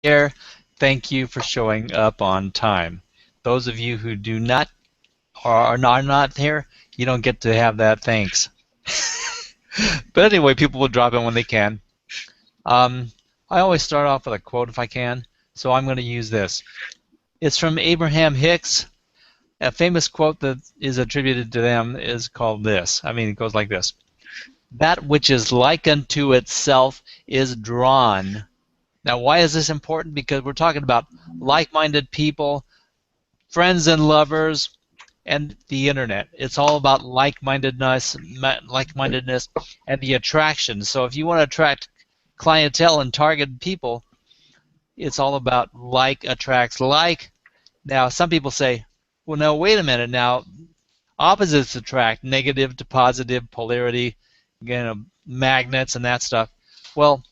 here. Thank you for showing up on time. Those of you who do not or are not here, you don't get to have that thanks. But anyway, people will drop in when they can. I always start off with a quote if I can, so I'm going to use this. It's from Abraham Hicks. A famous quote that is attributed to them is called this. It goes like this. That which is like unto itself is drawn. Now, why is this important? Because we're talking about like-minded people, friends and lovers, and the internet. It's all about like-mindedness, and the attraction. So if you want to attract clientele and target people, it's all about like attracts like. Now, some people say, well, no, wait a minute. Now, opposites attract, negative to positive, polarity, magnets and that stuff. Well,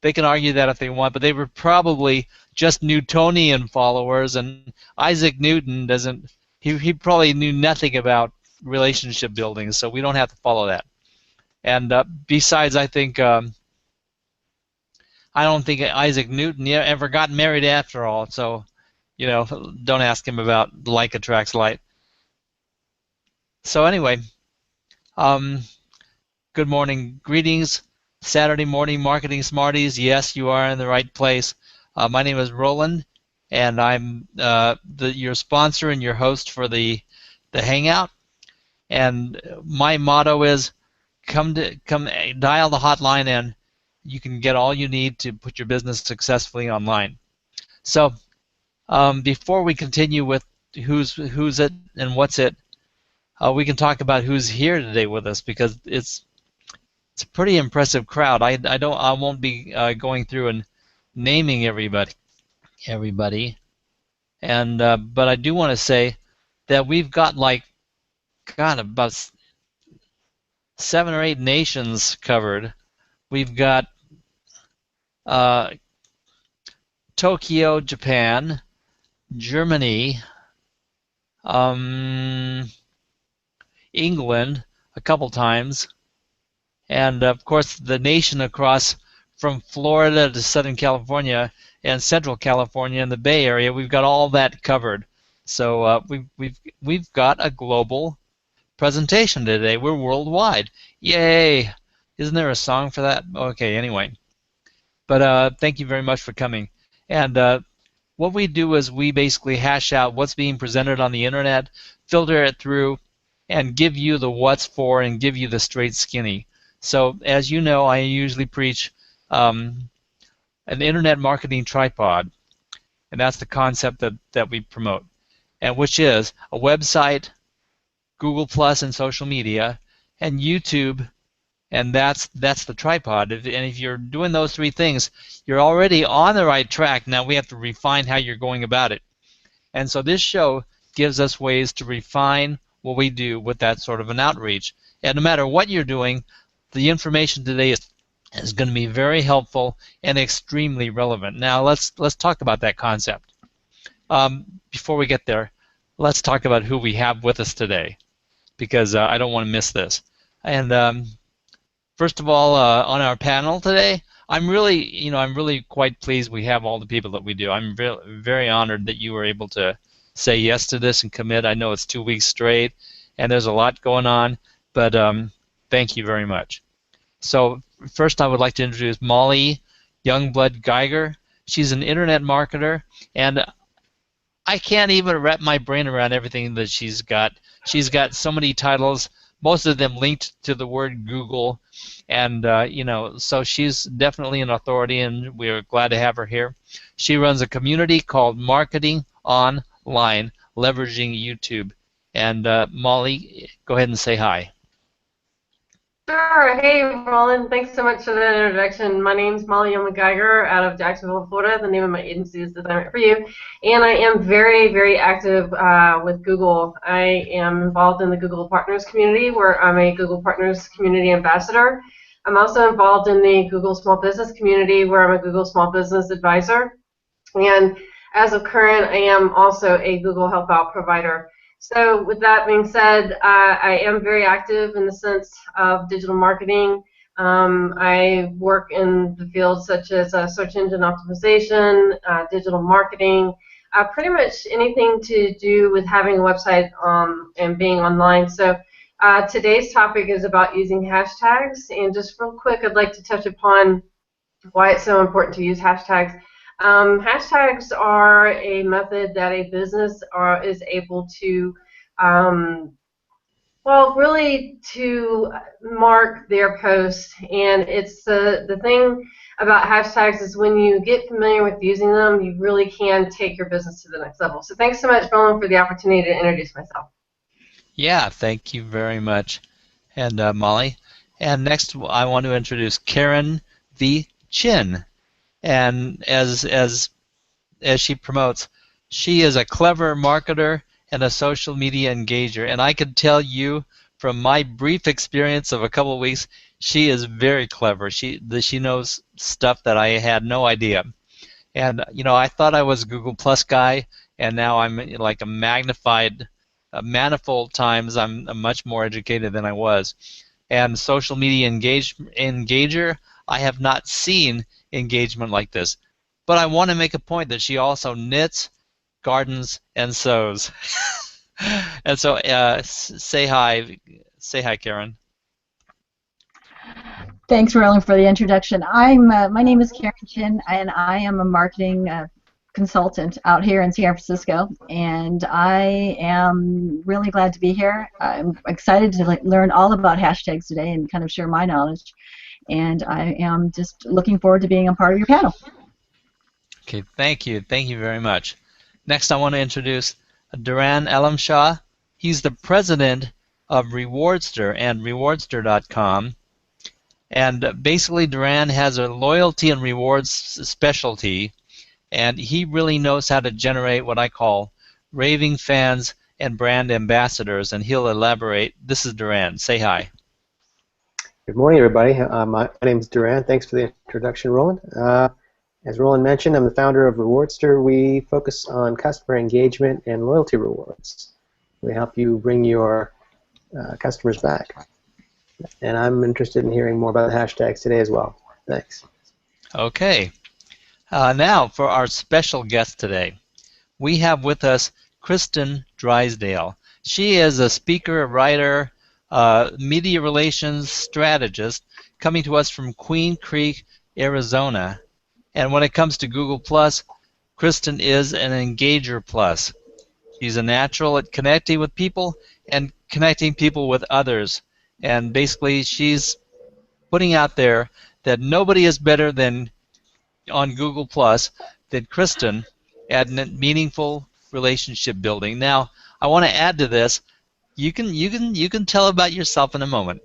they can argue that if they want, but they were probably just Newtonian followers, and Isaac Newton doesn't. He probably knew nothing about relationship building, so we don't have to follow that. And besides, I don't think Isaac Newton ever got married after all. So, don't ask him about like attracts like. So anyway, um, good morning, greetings, Saturday morning marketing Smarties. Yes, you are in the right place. My name is Roland, and I'm your sponsor and your host for the Hangout. And my motto is come dial the hotline, and you can get all you need to put your business successfully online. So before we continue with who's it and what's it, we can talk about who's here today with us, because it's a pretty impressive crowd. I won't be going through and naming everybody, and but I do want to say that we've got about 7 or 8 nations covered. We've got Tokyo, Japan, Germany, England a couple times, and of course the nation across from Florida to Southern California and Central California and the Bay Area. We've got all that covered. So we've got a global presentation today. We're worldwide. Yay! Isn't there a song for that? Okay, anyway. But thank you very much for coming. And what we do is we basically hash out what's being presented on the internet, filter it through, and give you the what's for and give you the straight skinny. So as you know, I usually preach an internet marketing tripod, and that's the concept that we promote, and which is a website, Google Plus and social media, and YouTube, and that's the tripod. And if you're doing those 3 things, you're already on the right track. Now we have to refine how you're going about it. And so this show gives us ways to refine what we do with that sort of an outreach. And no matter what you're doing, the information today is going to be very helpful and extremely relevant. Now let's talk about that concept. Before we get there, let's talk about who we have with us today, because I don't want to miss this. And first of all, on our panel today, I'm really quite pleased we have all the people that we do. I'm very honored that you were able to say yes to this and commit. I know it's 2 weeks straight, and there's a lot going on, but thank you very much. So first, I would like to introduce Molly Youngblood Geiger. She's an internet marketer, and I can't even wrap my brain around everything that she's got. She's got so many titles, most of them linked to the word Google, and so she's definitely an authority, and we're glad to have her here. She runs a community called Marketing Online, leveraging YouTube. And Molly, go ahead and say hi. Sure. Hey, Roland. Thanks so much for that introduction. My name's Molly Geiger out of Jacksonville, Florida. The name of my agency is Design It For You. And I am very, very active with Google. I am involved in the Google Partners community, where I'm a Google Partners community ambassador. I'm also involved in the Google Small Business community, where I'm a Google Small Business advisor. And as of current, I am also a Google Helpout provider. So with that being said, I am very active in the sense of digital marketing. I work in the fields such as search engine optimization, digital marketing, pretty much anything to do with having a website and being online. So today's topic is about using hashtags. And just real quick, I'd like to touch upon why it's so important to use hashtags. Hashtags are a method that a business is able to well, really to mark their posts, and it's the thing about hashtags is when you get familiar with using them, you really can take your business to the next level. So thanks so much, Roland, for the opportunity to introduce myself. Yeah, thank you very much, and Molly. And next, I want to introduce Karen V. Chin, and as she promotes, she is a clever marketer and a social media engager. And I can tell you from my brief experience of a couple of weeks, she is very clever. She knows stuff that I had no idea. And I thought I was a Google Plus guy, and now I'm like a manifold times. I'm much more educated than I was. And social media engager, I have not seen engagement like this. But I want to make a point that she also knits, gardens, and sews. And so say hi, Karen. Thanks, Roland, for the introduction. My name is Karen Chin, and I am a marketing consultant out here in San Francisco, and I am really glad to be here. I'm excited to learn all about hashtags today and kind of share my knowledge, and I am just looking forward to being a part of your panel. Okay, thank you very much. Next, I want to introduce Duran Elamshah. He's the president of Rewardster and Rewardster.com. And basically, Duran has a loyalty and rewards specialty, and he really knows how to generate what I call raving fans and brand ambassadors, and he'll elaborate. This is Duran. Say hi. Good morning, everybody. My name is Duran. Thanks for the introduction, Roland. As Roland mentioned, I'm the founder of Rewardster. We focus on customer engagement and loyalty rewards. We help you bring your customers back. And I'm interested in hearing more about the hashtags today as well. Thanks. Okay. Now for our special guest today. We have with us Kristin Drysdale. She is a speaker, a writer, media relations strategist coming to us from Queen Creek, Arizona. And when it comes to Google+, Kristin is an Engager Plus. She's a natural at connecting with people and connecting people with others. And basically, she's putting out there that nobody is better than on Google+ than Kristin at meaningful relationship building. Now, I want to add to this. You can tell about yourself in a moment.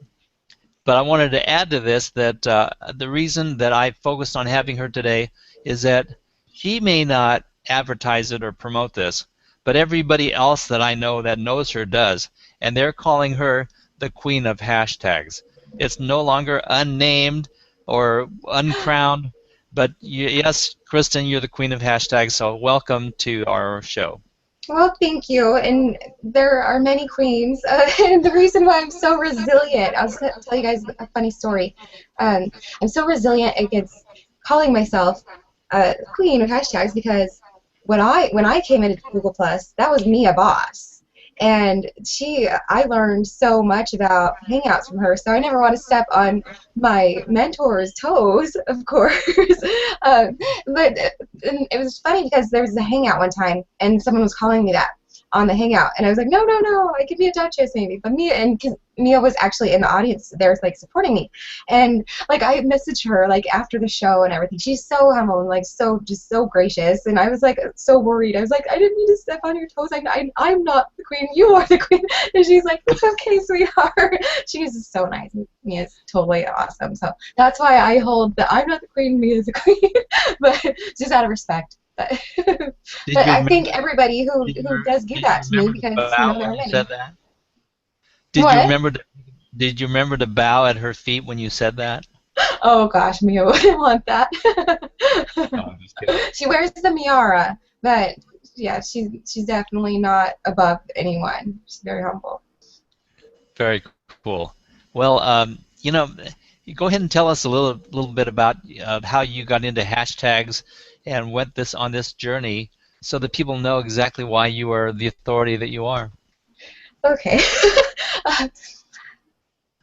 But I wanted to add to this that the reason that I focused on having her today is that she may not advertise it or promote this, but everybody else that I know that knows her does, and they're calling her the queen of hashtags. It's no longer unnamed or uncrowned, but yes, Kristin, you're the queen of hashtags, so welcome to our show. Well, thank you. And there are many queens. And the reason why I'm so resilient, I'll tell you guys a funny story. I'm so resilient against calling myself a queen of hashtags because when I came into Google+, that was me a boss. And I learned so much about Hangouts from her, so I never want to step on my mentor's toes, of course. But it was funny because there was a Hangout one time, and someone was calling me that on the Hangout, and I was like, no, I could be a Duchess maybe. But Mia was actually in the audience there, like supporting me, and like I messaged her like after the show and everything. She's so humble and like just so gracious, and I was like so worried. I was like, I didn't mean to step on your toes. I'm not the queen. You are the queen. And she's like, it's okay, sweetheart. She's just so nice. Mia's totally awesome. So that's why I hold the I'm not the queen. Mia's the queen, but just out of respect. But I think everybody who does give that to me because there are many. Said that? Did you remember to bow at her feet when you said that? Oh gosh, Mia wouldn't want that. No, I'm just kidding. She wears the Miara, but yeah, she's definitely not above anyone. She's very humble. Very cool. Well, go ahead and tell us a little bit about how you got into hashtags and went on this journey, so that people know exactly why you are the authority that you are. Okay.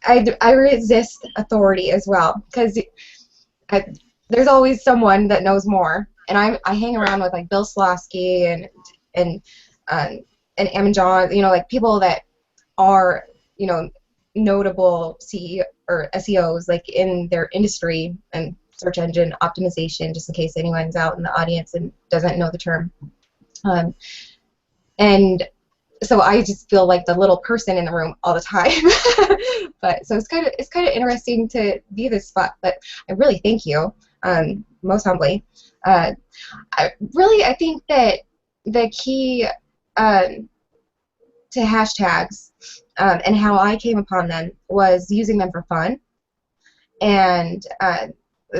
I resist authority as well, because there's always someone that knows more, and I hang around with like Bill Slosky and Ammon John, like people that are notable CEO or SEOs like in their industry and search engine optimization, just in case anyone's out in the audience and doesn't know the term. And so I just feel like the little person in the room all the time. But so it's kind of interesting to be this spot. But I really thank you, most humbly. I think that the key to hashtags and how I came upon them was using them for fun, and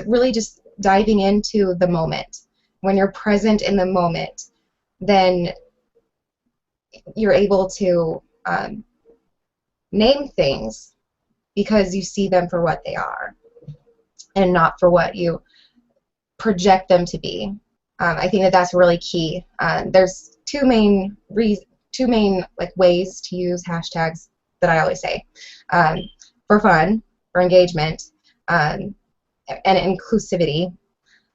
really just diving into the moment. When you're present in the moment, then you're able to name things because you see them for what they are and not for what you project them to be. I think that that's really key. There's two main ways to use hashtags that I always say: for fun, for engagement, and inclusivity,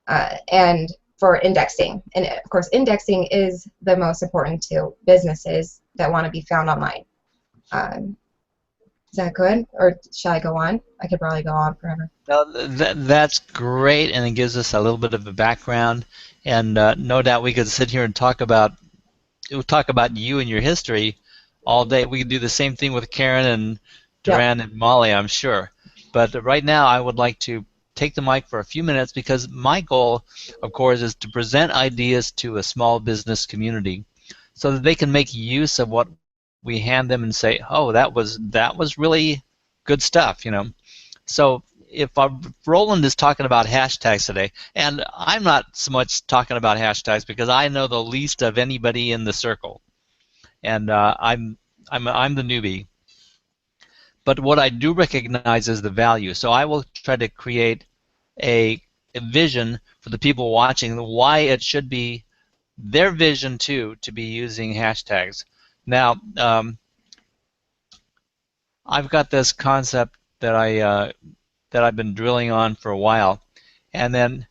and for indexing. And of course, indexing is the most important to businesses that want to be found online. Is that good, or shall I go on? I could probably go on forever. No, that's great, and it gives us a little bit of a background. And no doubt we could sit here and talk about you and your history all day. We could do the same thing with Karen and Duran and Molly, I'm sure. But right now, I would like to take the mic for a few minutes, because my goal, of course, is to present ideas to a small business community so that they can make use of what we hand them and say, oh, that was really good stuff, So if Roland is talking about hashtags today, and I'm not so much talking about hashtags because I know the least of anybody in the circle, and I'm the newbie. But what I do recognize is the value. So I will try to create a vision for the people watching, why it should be their vision too to be using hashtags. Now, I've got this concept that I've been drilling on for a while, and then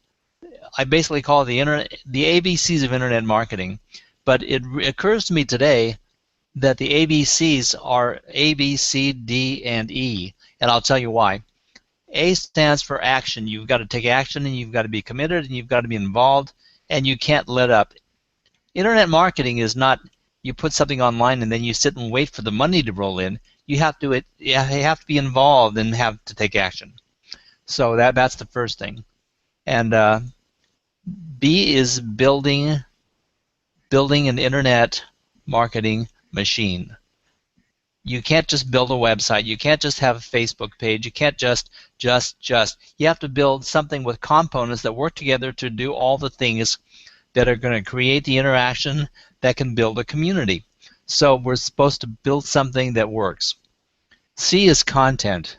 I basically call it the ABCs of Internet marketing. But it occurs to me today that the ABCs are A, B, C, D, and E, and I'll tell you why. A stands for action. You've got to take action, and you've got to be committed, and you've got to be involved, and you can't let up. Internet marketing is not you put something online and then you sit and wait for the money to roll in. You have to be involved and have to take action. So that's the first thing. And B is building an internet marketing machine. You can't just build a website. You can't just have a Facebook page. You can't just. You have to build something with components that work together to do all the things that are going to create the interaction that can build a community. So we're supposed to build something that works. C is content.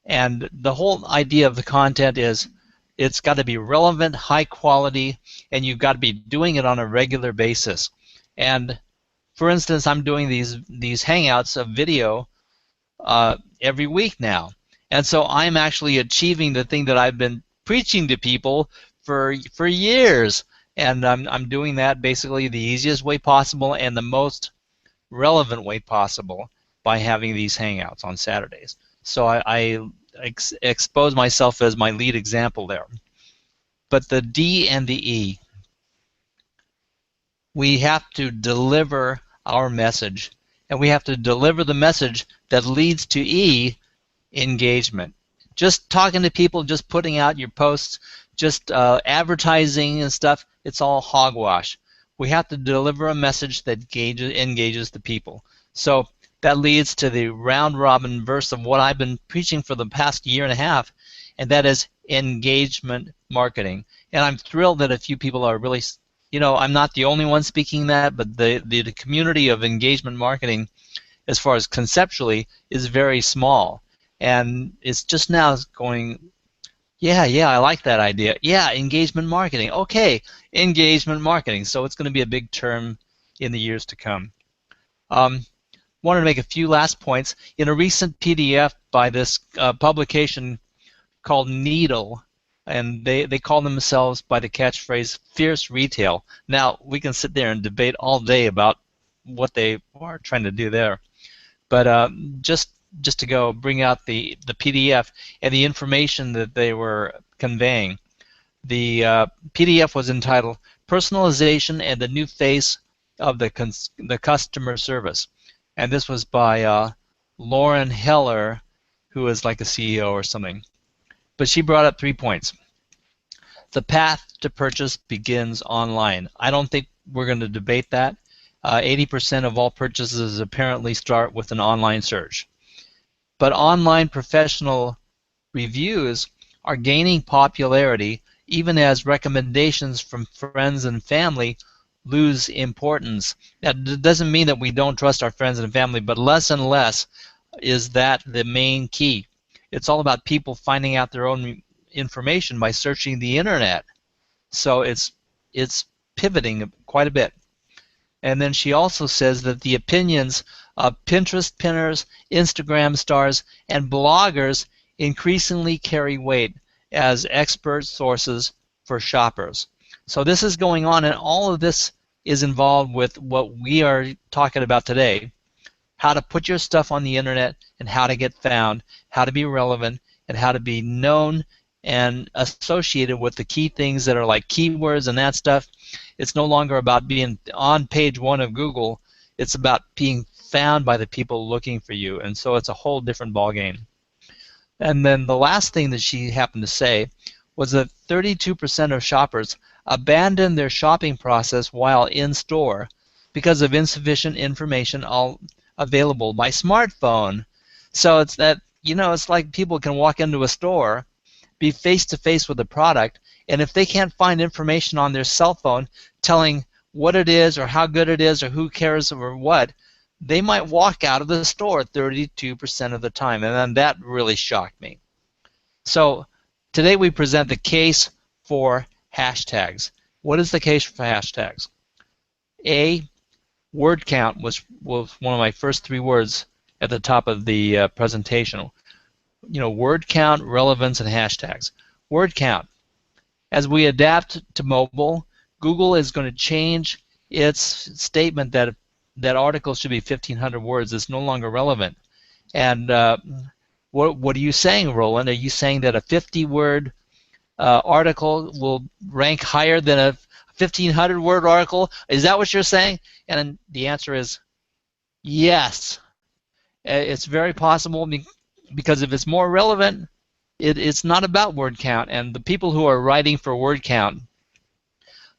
And the whole idea of the content is it's got to be relevant, high quality, and you've got to be doing it on a regular basis. And for instance, I'm doing these hangouts of video every week now. And so I'm actually achieving the thing that I've been preaching to people for years. And I'm doing that basically the easiest way possible and the most relevant way possible by having these hangouts on Saturdays. So I expose myself as my lead example there. But the D and the E, we have to deliver our message, and we have to deliver the message that leads to E, engagement. Just talking to people, just putting out your posts, just advertising and stuff, it's all hogwash. We have to deliver a message that engages the people. So that leads to the round-robin verse of what I've been preaching for the past year and a half, and that is engagement marketing. And I'm thrilled that a few people are really, I'm not the only one speaking that, but the community of engagement marketing, as far as conceptually, is very small. and it's just now going, yeah, I like that idea. Yeah, engagement marketing. Okay, engagement marketing. So it's going to be a big term in the years to come. Wanted to make a few last points. In a recent PDF by this publication called Needle, and they call themselves by the catchphrase Fierce Retail. Now, we can sit there and debate all day about what they are trying to do there. But just to go bring out the PDF and the information that they were conveying. The PDF was entitled Personalization and the New Face of the Customer Service. And this was by Lauren Heller, who is like a CEO or something. But she brought up 3 points. The path to purchase begins online. I don't think we're going to debate that. 80% of all purchases apparently start with an online search. But online professional reviews are gaining popularity even as recommendations from friends and family lose importance. That doesn't mean that we don't trust our friends and family, but less and less is that the main key. It's all about people finding out their own information by searching the internet. So it's pivoting quite a bit. And then she also says that the opinions of Pinterest pinners, Instagram stars, and bloggers increasingly carry weight as expert sources for shoppers. So this is going on, and all of this is involved with what we are talking about today: how to put your stuff on the internet and how to get found, how to be relevant, and how to be known and associated with the key things that are like keywords and that stuff. It's no longer about being on page 1 of Google. It's about being found by the people looking for you, and so it's a whole different ballgame. And then the last thing that she happened to say was that 32% of shoppers abandon their shopping process while in store because of insufficient information all available by smartphone. So it's that, it's like people can walk into a store, be face-to-face with the product, and if they can't find information on their cell phone telling what it is or how good it is or who cares or what, they might walk out of the store 32% of the time, and then that really shocked me. So today we present the case for hashtags. What is the case for hashtags? A, word count was one of my first 3 words at the top of the presentation. Word count, relevance, and hashtags. Word count. As we adapt to mobile, Google is going to change its statement that articles should be 1,500 words. It's no longer relevant. And what are you saying, Roland? Are you saying that a 50-word article will rank higher than a 1,500-word article? Is that what you're saying? And the answer is yes. It's very possible, because if it's more relevant, it's not about word count. And the people who are writing for word count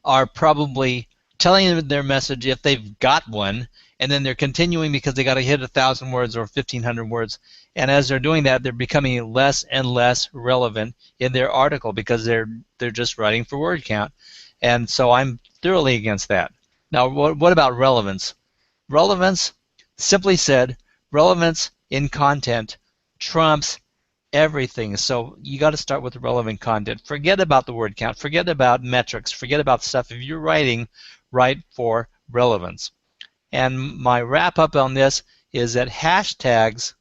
are probably telling their message if they've got one, and then they're continuing because they got to hit 1,000 words or 1,500 words. And as they're doing that, they're becoming less and less relevant in their article because they're just writing for word count. And so I'm thoroughly against that. Now, what about relevance? Relevance, simply said, relevance in content trumps everything. So you got to start with relevant content. Forget about the word count. Forget about metrics. Forget about stuff. If you're writing, write for relevance. And my wrap up on this is that hashtags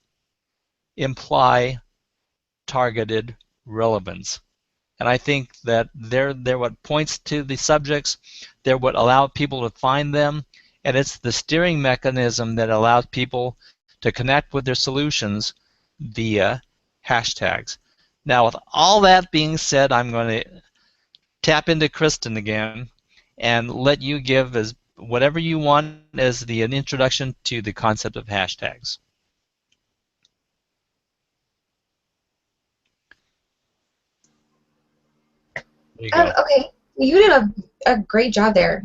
imply targeted relevance. And I think that they're what points to the subjects. They're what allow people to find them. And it's the steering mechanism that allows people to connect with their solutions via hashtags. Now, with all that being said, I'm going to tap into Kristin again and let you give as whatever you want as an introduction to the concept of hashtags. There you go. Okay, you did a great job there.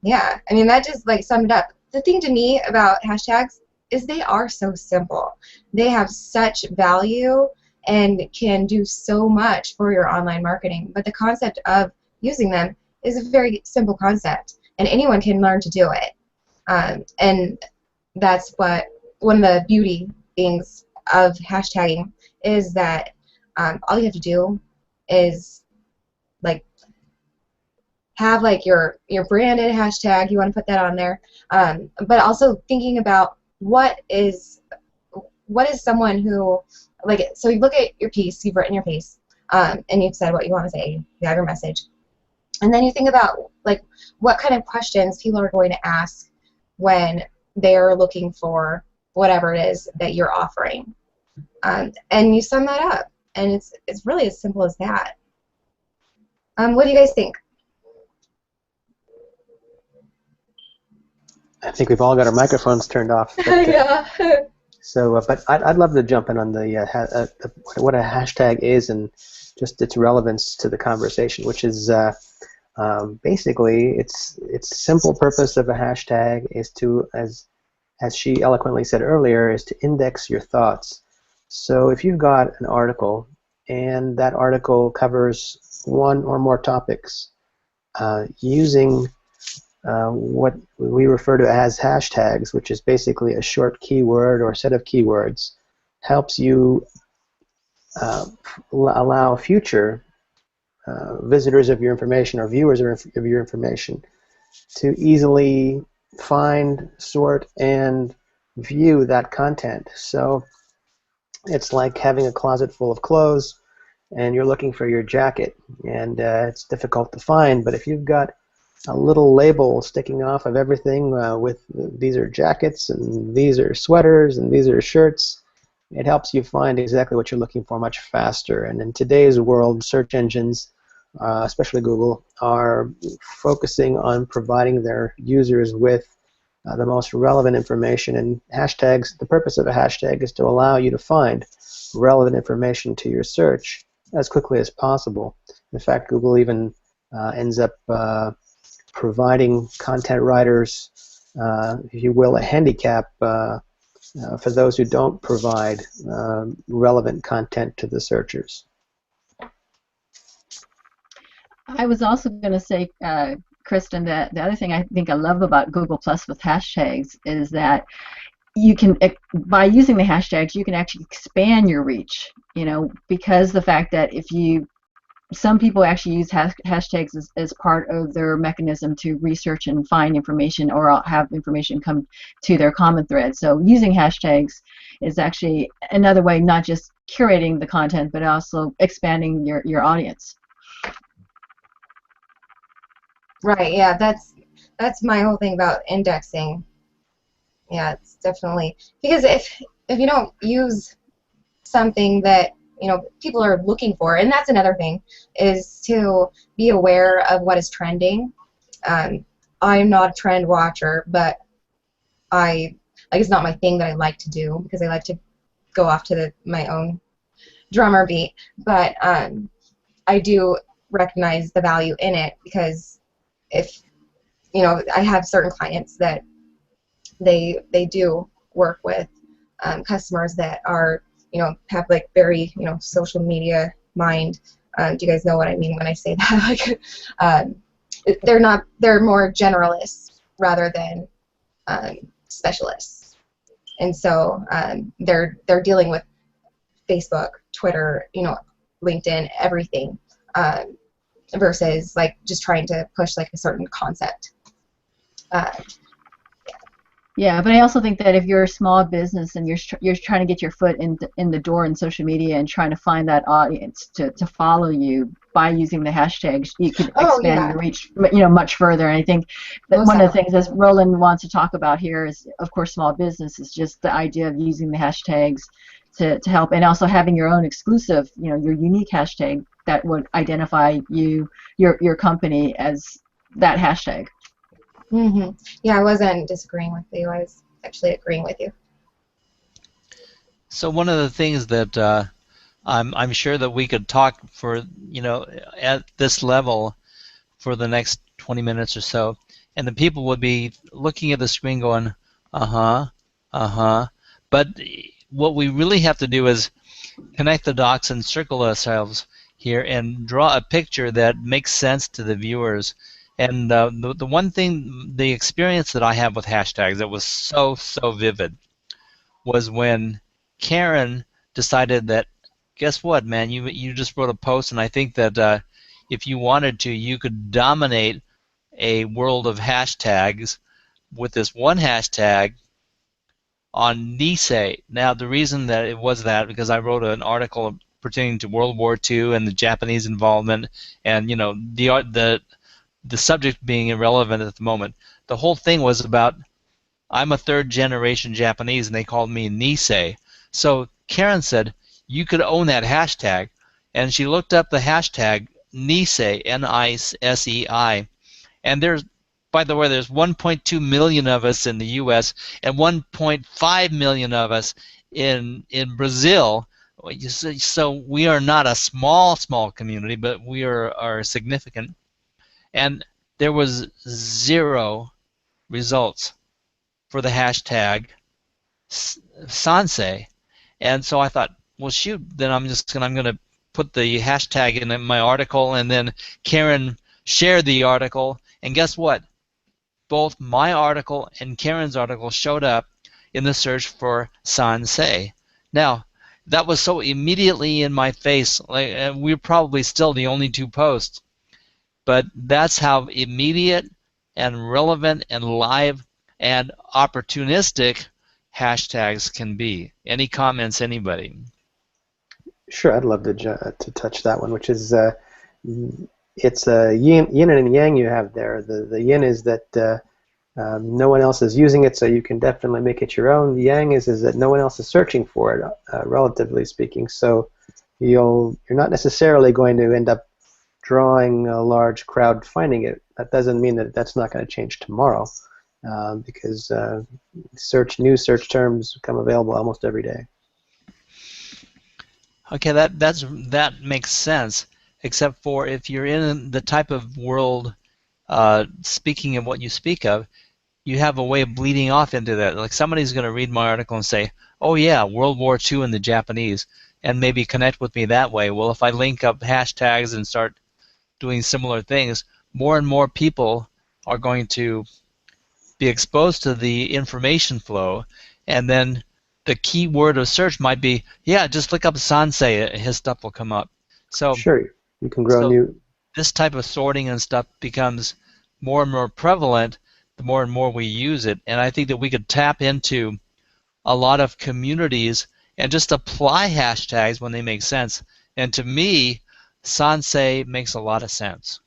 Yeah, I mean, that just summed it up. The thing to me about hashtags is they are so simple. They have such value and can do so much for your online marketing. But the concept of using them is a very simple concept, and anyone can learn to do it. And that's one of the beauty things of hashtagging is that all you have to do is like have like your branded hashtag. You want to put that on there, but also thinking about what is someone who, like, so you look at your piece, you've written your piece, and you've said what you want to say, you have your message, and then you think about like what kind of questions people are going to ask when they're looking for whatever it is that you're offering, and you sum that up, and it's really as simple as that. What do you guys think? I think we've all got our microphones turned off. But, Yeah. So, but I'd love to jump in on the what a hashtag is and just its relevance to the conversation, which is basically its simple purpose of a hashtag is to, as she eloquently said earlier, is to index your thoughts. So if you've got an article and that article covers one or more topics, using what we refer to as hashtags, which is basically a short keyword or set of keywords, helps you allow future visitors of your information or viewers of your information to easily find, sort, and view that content. So it's like having a closet full of clothes and you're looking for your jacket, and it's difficult to find, but if you've got a little label sticking off of everything with these are jackets and these are sweaters and these are shirts, it helps you find exactly what you're looking for much faster. And in today's world, search engines, especially Google, are focusing on providing their users with the most relevant information. And hashtags, the purpose of a hashtag is to allow you to find relevant information to your search as quickly as possible. In fact, Google even ends up providing content writers, if you will, a handicap for those who don't provide relevant content to the searchers. I was also going to say, Kristin, that the other thing I think I love about Google Plus with hashtags is that you can, by using the hashtags, you can actually expand your reach. You know, because the fact that some people actually use hashtags as part of their mechanism to research and find information or have information come to their common thread. So using hashtags is actually another way, not just curating the content, but also expanding your audience. Right, yeah, that's my whole thing about indexing. Yeah, it's definitely, because if you don't use something that people are looking for, and that's another thing, is to be aware of what is trending. I'm not a trend watcher, but it's not my thing that I like to do, because I like to go off to my own drummer beat, but I do recognize the value in it, because if I have certain clients that they do work with customers that are have like very social media mind. Do you guys know what I mean when I say that? Like, they're more generalists rather than specialists, and so they're dealing with Facebook, Twitter, LinkedIn, everything, versus like just trying to push like a certain concept. Yeah, but I also think that if you're a small business and you're trying to get your foot in the door in social media and trying to find that audience to follow you by using the hashtags, you can expand your reach much further. And I think that one of the things that Roland wants to talk about here is, of course, small business is just the idea of using the hashtags to help, and also having your own exclusive, your unique hashtag that would identify your company as that hashtag. Mm-hmm. Yeah, I wasn't disagreeing with you. I was actually agreeing with you. So one of the things that I'm sure that we could talk for at this level for the next 20 minutes or so, and the people would be looking at the screen going, but what we really have to do is connect the dots and circle ourselves here and draw a picture that makes sense to the viewers. And the one thing, the experience that I have with hashtags that was so vivid was when Karen decided that, guess what, man, you just wrote a post, and I think that if you wanted to, you could dominate a world of hashtags with this one hashtag on Nisei. Now, the reason that it was that, because I wrote an article pertaining to World War II and the Japanese involvement, and the subject being irrelevant at the moment. The whole thing was about, I'm a third-generation Japanese, and they called me Nisei. So Karen said, you could own that hashtag, and she looked up the hashtag Nisei, N-I-S-E-I, and by the way, there's 1.2 million of us in the U.S. and 1.5 million of us in Brazil. So we are not a small community, but we are significant. And there was 0 results for the hashtag Sansei. And so I thought, well, shoot, then I'm going to put the hashtag in my article, and then Karen shared the article, and guess what? Both my article and Karen's article showed up in the search for Sansei. Now, that was so immediately in my face. We're probably still the only 2 posts, but that's how immediate and relevant and live and opportunistic hashtags can be. Any comments, anybody? Sure, I'd love to touch that one, which is it's a yin and yang you have there. The yin is that no one else is using it, so you can definitely make it your own. The yang is that no one else is searching for it, relatively speaking. So you're not necessarily going to end up drawing a large crowd finding it. That doesn't mean that that's not going to change tomorrow, because new search terms become available almost every day. Okay, that makes sense, except for if you're in the type of world, speaking of what you speak of, you have a way of bleeding off into that. Like somebody's going to read my article and say, oh yeah, World War II and the Japanese, and maybe connect with me that way. Well, if I link up hashtags and start doing similar things, more and more people are going to be exposed to the information flow, and then the key word of search might be, yeah, just look up Sansei, his stuff will come up. So sure, you can grow new. This type of sorting and stuff becomes more and more prevalent the more and more we use it, and I think that we could tap into a lot of communities and just apply hashtags when they make sense. And to me, Sansei makes a lot of sense.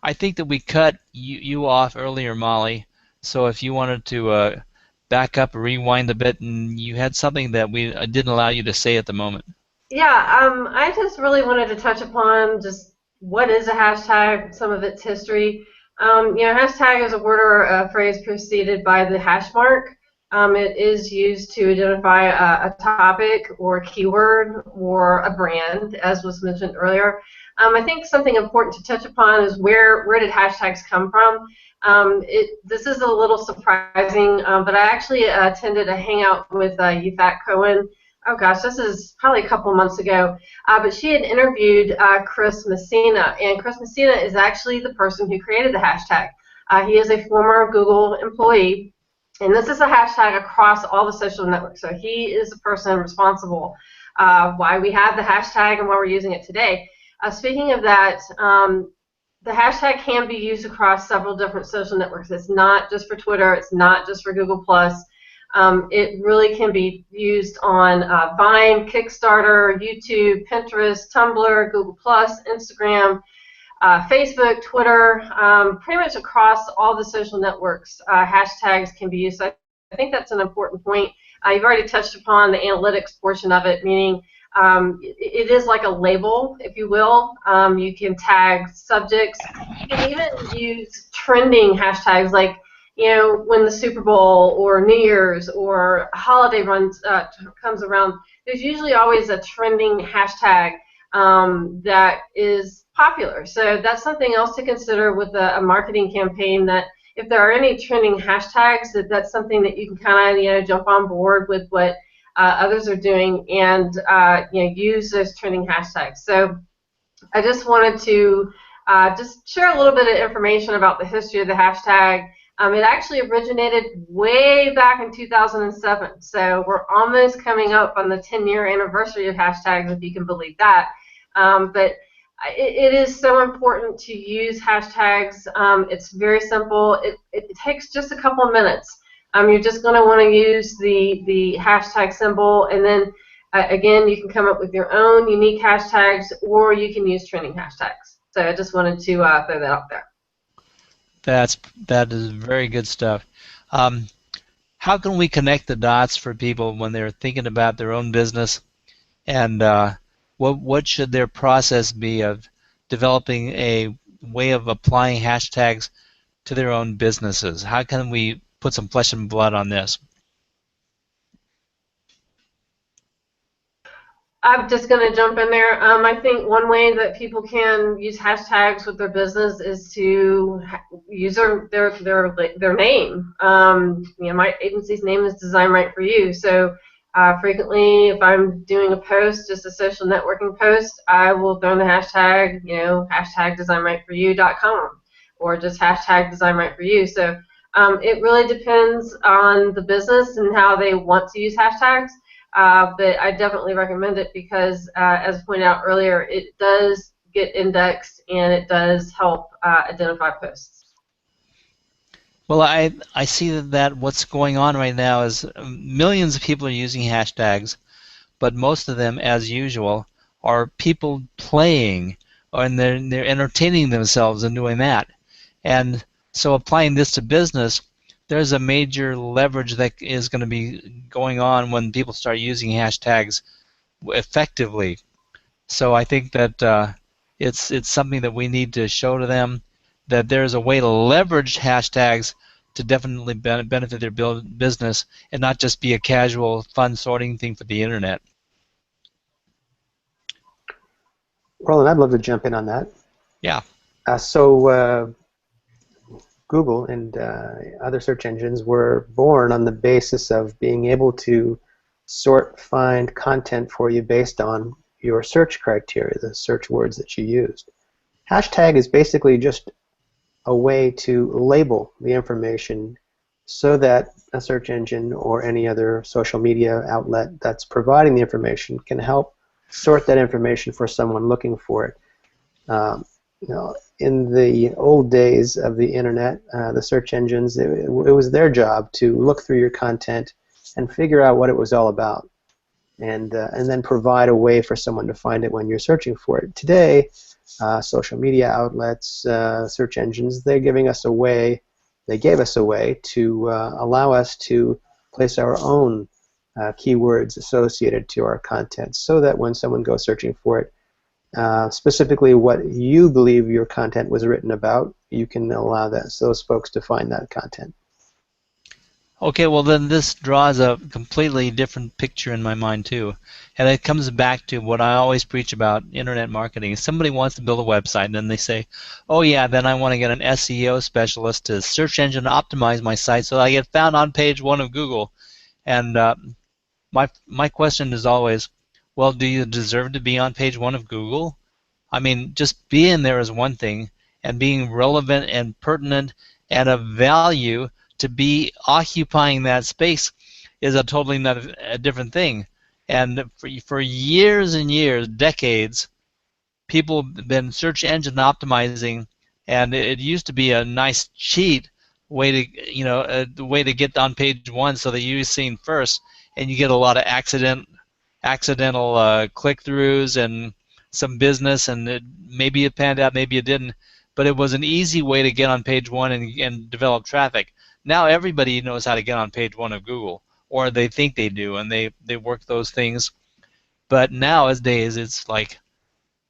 I think that we cut you off earlier, Molly, so if you wanted to back up, rewind a bit, and you had something that we didn't allow you to say at the moment. Yeah, I just really wanted to touch upon just what is a hashtag, some of its history. Hashtag is a word or a phrase preceded by the hash mark. It is used to identify a topic or a keyword or a brand, as was mentioned earlier. I think something important to touch upon is where did hashtags come from? This is a little surprising, but I actually attended a hangout with Yvette Cohen. Oh gosh, this is probably a couple months ago. But she had interviewed Chris Messina, and Chris Messina is actually the person who created the hashtag. He is a former Google employee, and this is a hashtag across all the social networks. So he is the person responsible why we have the hashtag and why we're using it today. Speaking of that, the hashtag can be used across several different social networks. It's not just for Twitter. It's not just for Google+. It really can be used on Vine, Kickstarter, YouTube, Pinterest, Tumblr, Google+, Instagram, Facebook, Twitter, pretty much across all the social networks. Hashtags can be used. So I think that's an important point. You've already touched upon the analytics portion of it, meaning it is like a label, if you will. You can tag subjects. You can even use trending hashtags, like when the Super Bowl or New Year's or a holiday comes around. There's usually always a trending hashtag that is popular. So that's something else to consider with a marketing campaign, that if there are any trending hashtags, that's something that you can kind of jump on board with what others are doing and use those trending hashtags. So I just wanted to just share a little bit of information about the history of the hashtag. It actually originated way back in 2007, so we're almost coming up on the 10-year anniversary of hashtags, if you can believe that. But it is so important to use hashtags. It's very simple. It takes just a couple of minutes. You're just going to want to use the hashtag symbol, and then again, you can come up with your own unique hashtags, or you can use trending hashtags. So I just wanted to throw that out there. That is very good stuff. How can we connect the dots for people when they're thinking about their own business, and what should their process be of developing a way of applying hashtags to their own businesses? How can we put some flesh and blood on this? I'm just going to jump in there. I think one way that people can use hashtags with their business is to use their name. My agency's name is Design Right for You. So frequently, if I'm doing a post, just a social networking post, I will throw in the hashtag, hashtag designrightforyou.com, or just hashtag Design Right for You. So it really depends on the business and how they want to use hashtags. But I definitely recommend it because, as pointed out earlier, it does get indexed and it does help identify posts. Well, I see that what's going on right now is millions of people are using hashtags, but most of them, as usual, are people playing, and they're entertaining themselves and doing that. And so applying this to business, there's a major leverage that is going to be going on when people start using hashtags effectively. So I think that it's something that we need to show to them, that there's a way to leverage hashtags to definitely benefit their business and not just be a casual, fun sorting thing for the internet. Roland, I'd love to jump in on that. Yeah. Google and other search engines were born on the basis of being able to find content for you based on your search criteria, the search words that you used. Hashtag is basically just a way to label the information so that a search engine or any other social media outlet that's providing the information can help sort that information for someone looking for it. In the old days of the internet, the search engines, it was their job to look through your content and figure out what it was all about, and then provide a way for someone to find it when you're searching for it. Today, social media outlets, search engines, they gave us a way to allow us to place our own keywords associated to our content, so that when someone goes searching for it, specifically what you believe your content was written about, you can allow those folks to find that content. Okay, well then this draws a completely different picture in my mind too. And it comes back to what I always preach about internet marketing. If somebody wants to build a website and then they say, oh yeah, then I want to get an SEO specialist to search engine optimize my site so that I get found on page 1 of Google. And my question is always, well, do you deserve to be on page 1 of Google? I mean, just being there is one thing, and being relevant and pertinent and of value to be occupying that space is a totally a different thing. And for years and years, decades, people have been search engine optimizing, and it used to be a nice cheat way to, the way to get on page 1 so that you're seen first, and you get a lot of accidental click-throughs and some business, and maybe it panned out, maybe it didn't, but it was an easy way to get on page 1 and develop traffic. Now everybody knows how to get on page 1 of Google, or they think they do, and they work those things. But nowadays it's like,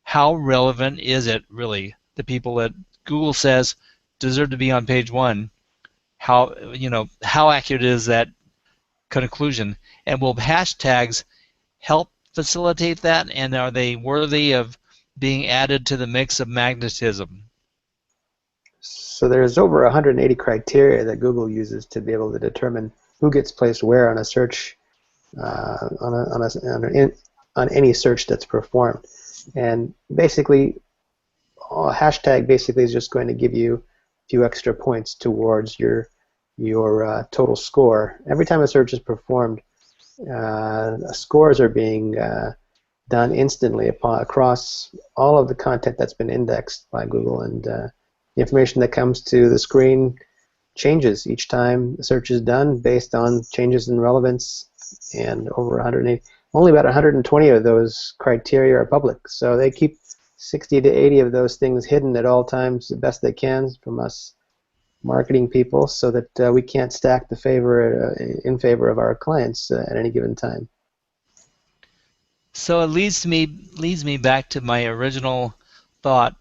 how relevant is it really? The people that Google says deserve to be on page 1, how accurate is that conclusion? And will hashtags help facilitate that, and are they worthy of being added to the mix of magnetism? So there's over 180 criteria that Google uses to be able to determine who gets placed where on a search, on any search that's performed. And basically, a hashtag basically is just going to give you a few extra points towards your your total score. Every time a search is performed, scores are being done instantly across all of the content that's been indexed by Google, and the information that comes to the screen changes each time the search is done based on changes in relevance, and over 180, only about 120 of those criteria are public, so they keep 60 to 80 of those things hidden at all times the best they can from us marketing people, so that we can't stack the favor in favor of our clients at any given time. So it leads me back to my original thought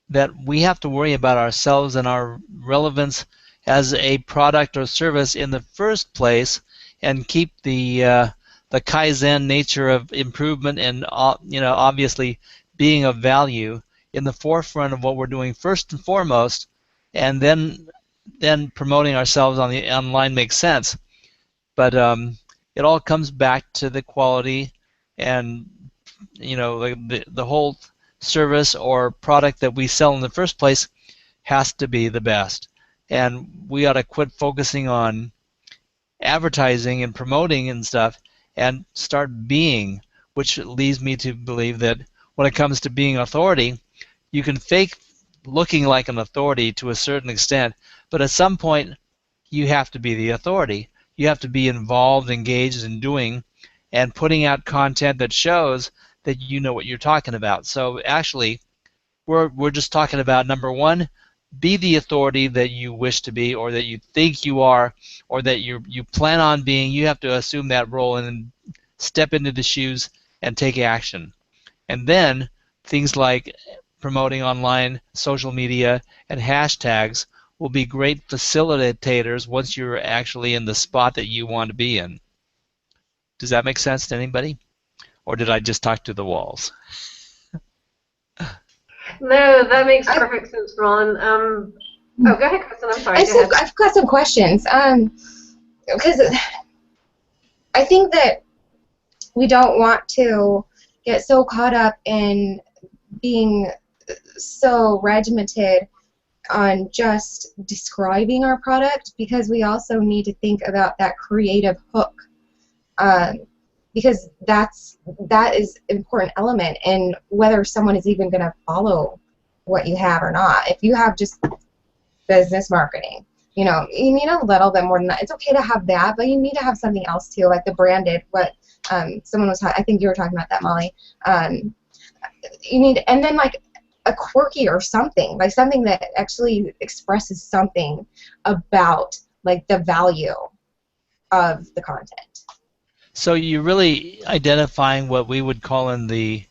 that we have to worry about ourselves and our relevance as a product or service in the first place, and keep the Kaizen nature of improvement and obviously being of value in the forefront of what we're doing first and foremost, and then promoting ourselves on the online makes sense. But it all comes back to the quality, and the whole service or product that we sell in the first place has to be the best. And we ought to quit focusing on advertising and promoting and stuff and start being, which leads me to believe that when it comes to being authority, you can fake looking like an authority to a certain extent, but at some point you have to be the authority. You have to be involved, engaged in doing, and putting out content that shows that you know what you're talking about. So actually, we're just talking about, number one, be the authority that you wish to be, or that you think you are, or that you plan on being. You have to assume that role and then step into the shoes and take action. And then things like promoting online, social media, and hashtags will be great facilitators once you're actually in the spot that you want to be in. Does that make sense to anybody? Or did I just talk to the walls? No, that makes perfect sense, Ron. Oh, go ahead, Kristin. I'm sorry. I've got some questions. Because I think that we don't want to get so caught up in being so regimented on just describing our product, because we also need to think about that creative hook, because that is an important element in whether someone is even going to follow what you have or not. If you have just business marketing, you need a little bit more than that. It's okay to have that, but you need to have something else too, like the branded, what someone was talking, I think you were talking about that, Molly. You need, and then like a quirky or something, like something that actually expresses something about like the value of the content. So you're really identifying what we would call in the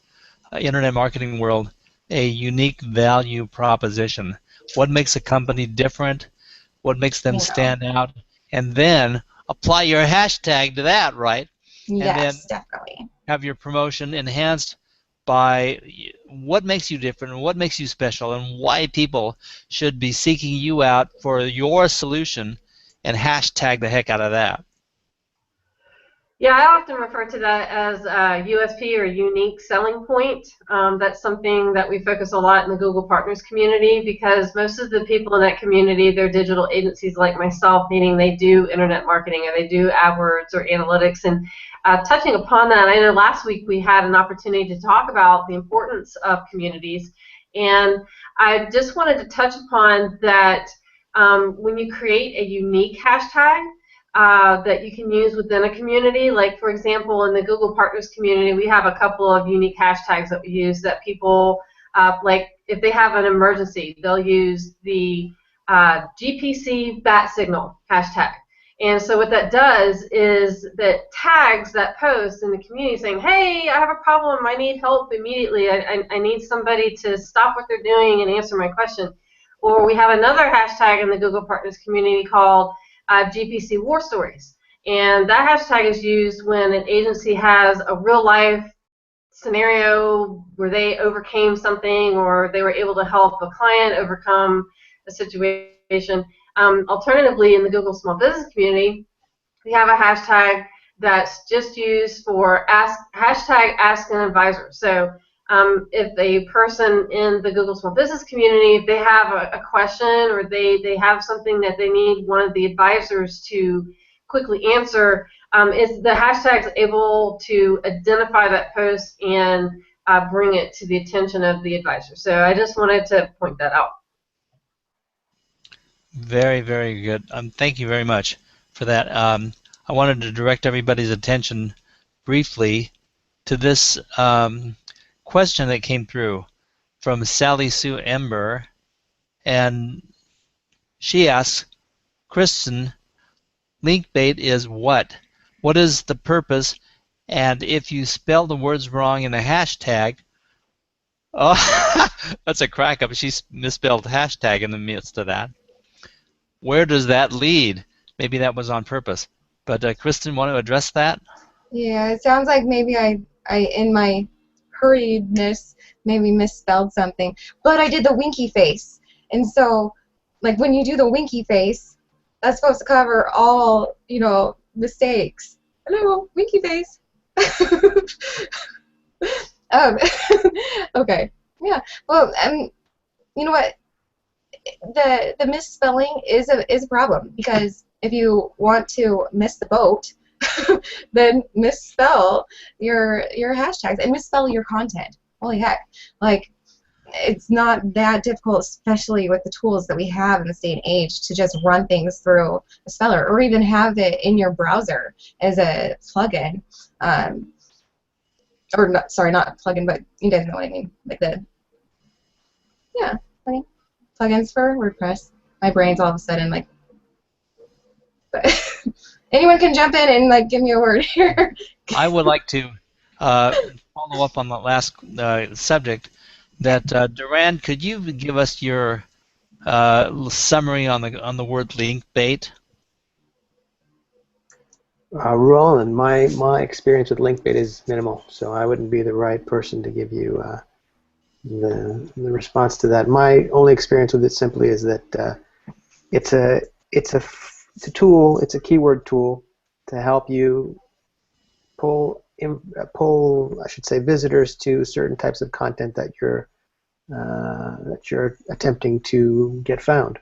internet marketing world a unique value proposition. What makes a company different? What makes them stand out? And then apply your hashtag to that, right? Yes, definitely. Have your promotion enhanced by what makes you different and what makes you special and why people should be seeking you out for your solution, and hashtag the heck out of that. Yeah, I often refer to that as USP, or unique selling point. That's something that we focus a lot in the Google Partners community, because most of the people in that community, they're digital agencies like myself, meaning they do internet marketing or they do AdWords or analytics. And touching upon that, I know last week we had an opportunity to talk about the importance of communities, and I just wanted to touch upon that when you create a unique hashtag that you can use within a community. Like, for example, in the Google Partners community, we have a couple of unique hashtags that we use that people, like if they have an emergency, they'll use the GPC bat signal hashtag. And so what that does is that tags that post in the community saying, hey, I have a problem, I need help immediately, I need somebody to stop what they're doing and answer my question. Or we have another hashtag in the Google Partners community called GPC War Stories. And that hashtag is used when an agency has a real-life scenario where they overcame something, or they were able to help a client overcome a situation. Alternatively, in the Google Small Business community, we have a hashtag that's just used for hashtag Ask an Advisor. So if a person in the Google Small Business community, if they have a question or they have something that they need one of the advisors to quickly answer, is the hashtags able to identify that post and bring it to the attention of the advisor. So I just wanted to point that out. Very, very good. Thank you very much for that. I wanted to direct everybody's attention briefly to this question that came through from Sally Sue Ember, and she asks, Kristin, link bait is what? What is the purpose? And if you spell the words wrong in a hashtag, oh, that's a crack up. She misspelled hashtag in the midst of that. Where does that lead? Maybe that was on purpose. But Kristin, want to address that? Yeah, it sounds like maybe I in my hurriedness maybe misspelled something. But I did the winky face. And so, like, when you do the winky face, that's supposed to cover all, you know, mistakes. Hello, winky face. Okay. Yeah. Well, you know what? The misspelling is a problem, because if you want to miss the boat, then misspell your hashtags and misspell your content. Holy heck! Like, it's not that difficult, especially with the tools that we have in this day and age, to just run things through a speller, or even have it in your browser as a plugin. Or not, sorry, not a plugin, but you guys know what I mean. Like plugins for WordPress. My brain's all of a sudden like. But anyone can jump in and like give me a word here. I would like to follow up on the last subject. That Duran, could you give us your summary on the word link bait? Roland, my experience with link bait is minimal, so I wouldn't be the right person to give you the response to that. My only experience with it simply is that it's a tool, it's a keyword tool to help you pull, I should say, visitors to certain types of content that you're attempting to get found.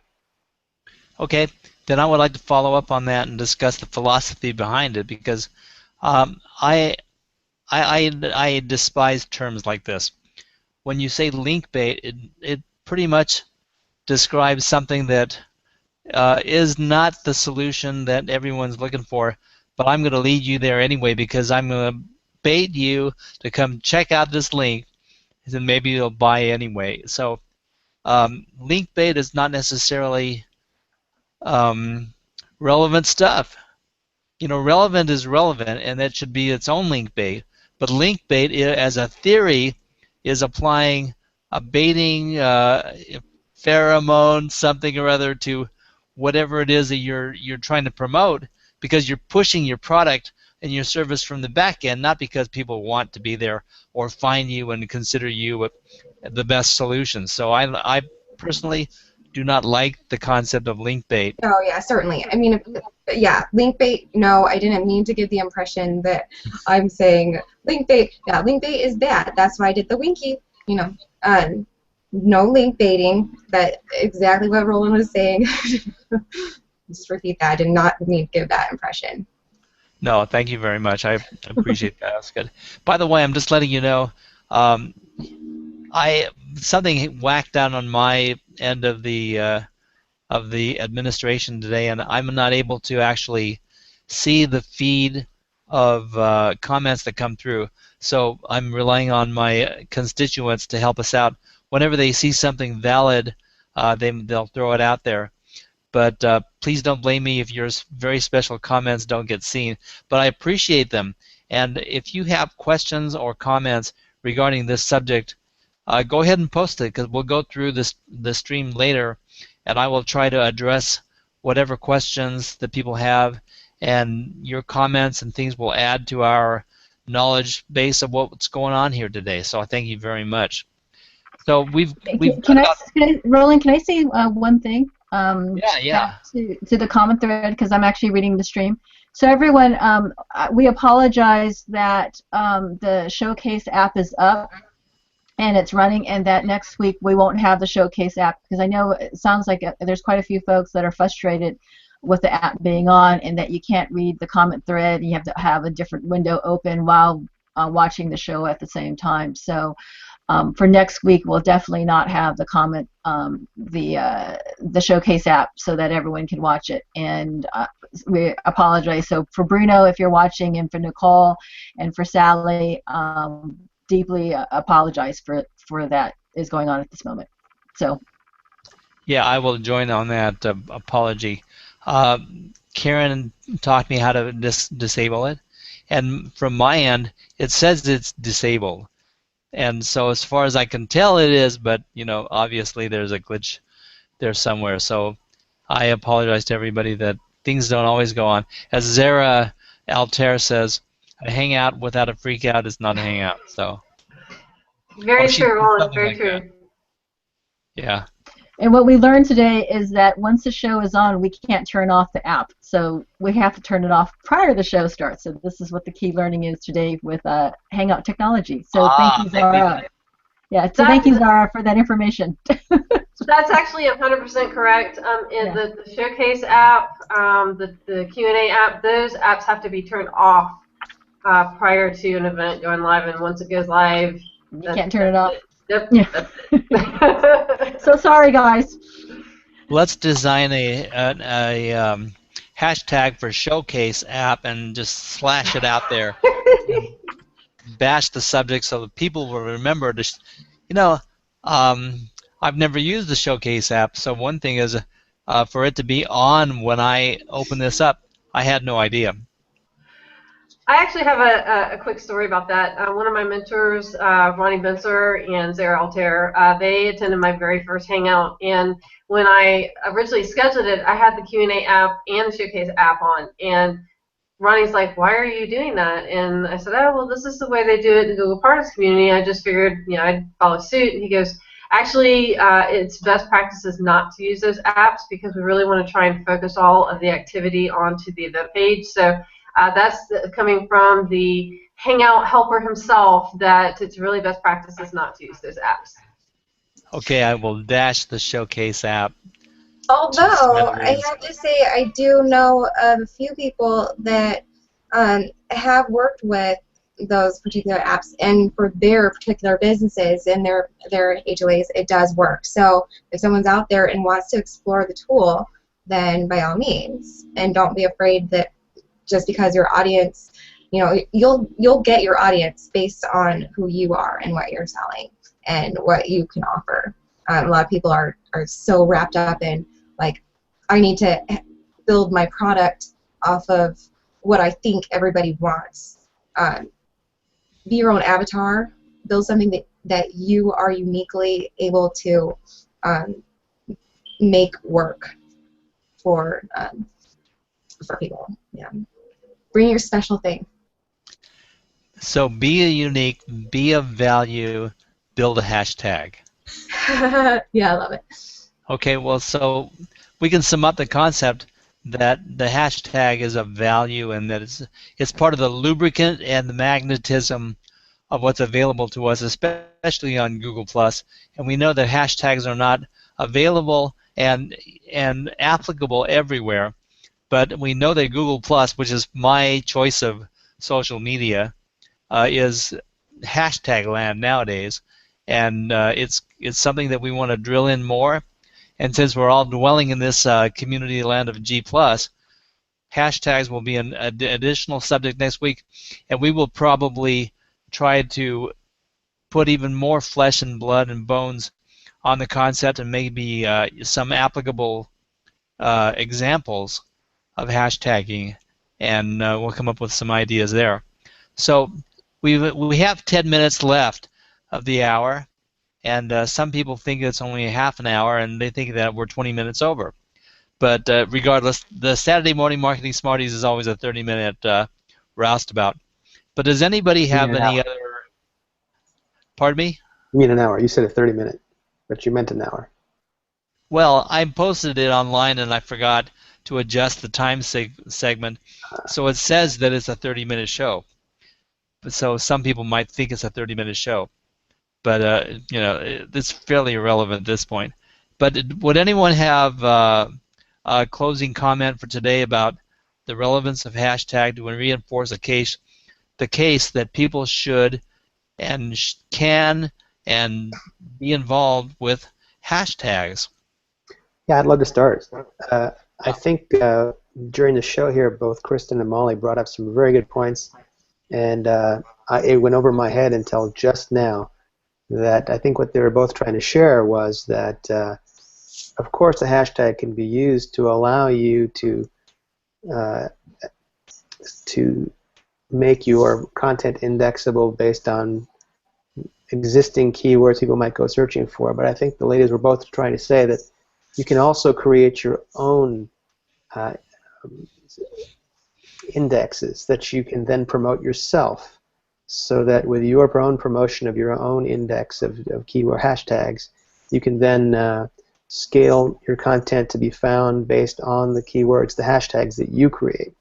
Okay, then I would like to follow up on that and discuss the philosophy behind it, because I despise terms like this. When you say link bait, it pretty much describes something that is not the solution that everyone's looking for, but I'm going to lead you there anyway, because I'm going to bait you to come check out this link, and then maybe you'll buy anyway. So link bait is not necessarily relevant stuff. You know, relevant is relevant, and that should be its own link bait. But link bait, as a theory, is applying a baiting pheromone, something or other, to whatever it is that you're trying to promote, because you're pushing your product and your service from the back end, not because people want to be there or find you and consider you the best solution. So I personally do not like the concept of link bait. Oh yeah, certainly. I mean, yeah, link bait. No, I didn't mean to give the impression that I'm saying link bait. Yeah, link bait is bad. That's why I did the winky. You know, no link baiting. That exactly what Roland was saying. Just repeat that. I did not mean to give that impression. No, thank you very much. I appreciate that. That's good. By the way, I'm just letting you know, something whacked down on my end of the administration today, and I'm not able to actually see the feed of comments that come through. So I'm relying on my constituents to help us out. Whenever they see something valid, they'll throw it out there. But please don't blame me if your very special comments don't get seen. But I appreciate them. And if you have questions or comments regarding this subject, go ahead and post it, because we'll go through the stream later, and I will try to address whatever questions that people have, and your comments and things will add to our knowledge base of what's going on here today. So I thank you very much. So Roland, can I say one thing? Yeah. To the comment thread, because I'm actually reading the stream. So everyone, we apologize that the Showcase app is up. and it's running, and that next week we won't have the Showcase app, because I know it sounds like there's quite a few folks that are frustrated with the app being on, and that you can't read the comment thread, and you have to have a different window open while watching the show at the same time. So for next week, we'll definitely not have the Showcase app so that everyone can watch it. And we apologize. So for Bruno, if you're watching, and for Nicole, and for Sally, deeply apologize for that is going on at this moment. So. Yeah, I will join on that apology. Karen taught me how to disable it, and from my end, it says it's disabled. And so as far as I can tell, it is, but obviously there's a glitch there somewhere. So I apologize to everybody that things don't always go on. As Zara Altair says, a hangout without a freak out is not a hangout. So very true, Roland. Very true. That. Yeah. And what we learned today is that once the show is on, we can't turn off the app. So we have to turn it off prior to the show starts. So this is what the key learning is today with Hangout technology. So thank you, Zara. Yeah, so thank you, Zara, for that information. That's actually 100% correct. The Showcase app, the Q&A app, those apps have to be turned off prior to an event going live. And once it goes live, you can't turn it off. Yep. Yeah. So sorry, guys. Let's design a hashtag for Showcase app and just slash it out there. Bash the subject so that people will remember to. I've never used the Showcase app, so one thing is for it to be on when I open this up, I had no idea. I actually have a quick story about that. One of my mentors, Ronnie Benser and Zara Altair, they attended my very first Hangout, and when I originally scheduled it, I had the Q&A app and the Showcase app on, and Ronnie's like, "Why are you doing that?" And I said, "Oh, well, this is the way they do it in the Google Partners community. I just figured, I'd follow suit." And he goes, "Actually, it's best practices not to use those apps because we really want to try and focus all of the activity onto the event page." So that's coming from the Hangout helper himself, that it's really best practices not to use those apps. Okay, I will dash the Showcase app. Although, I have to say, I do know of a few people that have worked with those particular apps, and for their particular businesses and their HOAs, it does work. So if someone's out there and wants to explore the tool, then by all means, and don't be afraid that just because your audience, you'll get your audience based on who you are and what you're selling and what you can offer. A lot of people are so wrapped up in, like, I need to build my product off of what I think everybody wants. Be your own avatar. Build something that you are uniquely able to make work for people. Yeah. Bring your special thing. So be a unique, be of value, build a hashtag. Yeah, I love it. Okay, well, so we can sum up the concept that the hashtag is of value, and that it's part of the lubricant and the magnetism of what's available to us, especially on Google+. And we know that hashtags are not available and applicable everywhere, but we know that Google+, which is my choice of social media, is hashtag land nowadays, and it's something that we want to drill in more. And since we're all dwelling in this community land of G+, hashtags will be an additional subject next week, and we will probably try to put even more flesh and blood and bones on the concept, and maybe some applicable examples of hashtagging, and we'll come up with some ideas there. So we have 10 minutes left of the hour, and some people think it's only a half an hour, and they think that we're 20 minutes over. But regardless, the Saturday Morning Marketing Smarties is always a 30-minute roustabout. But does anybody have any other... Pardon me? You mean an hour. You said a 30-minute, but you meant an hour. Well, I posted it online, and I forgot to adjust the time segment. So it says that it's a 30-minute show. So some people might think it's a 30-minute show. but it's fairly irrelevant at this point. But would anyone have a closing comment for today about the relevance of hashtag to reinforce the case that people should and can and be involved with hashtags? Yeah, I'd love to start. I think during the show here, both Kristin and Molly brought up some very good points, and it went over my head until just now that I think what they were both trying to share was that, of course, a hashtag can be used to allow you to make your content indexable based on existing keywords people might go searching for. But I think the ladies were both trying to say that you can also create your own indexes that you can then promote yourself, so that with your own promotion of your own index of keyword hashtags, you can then scale your content to be found based on the keywords, the hashtags that you create.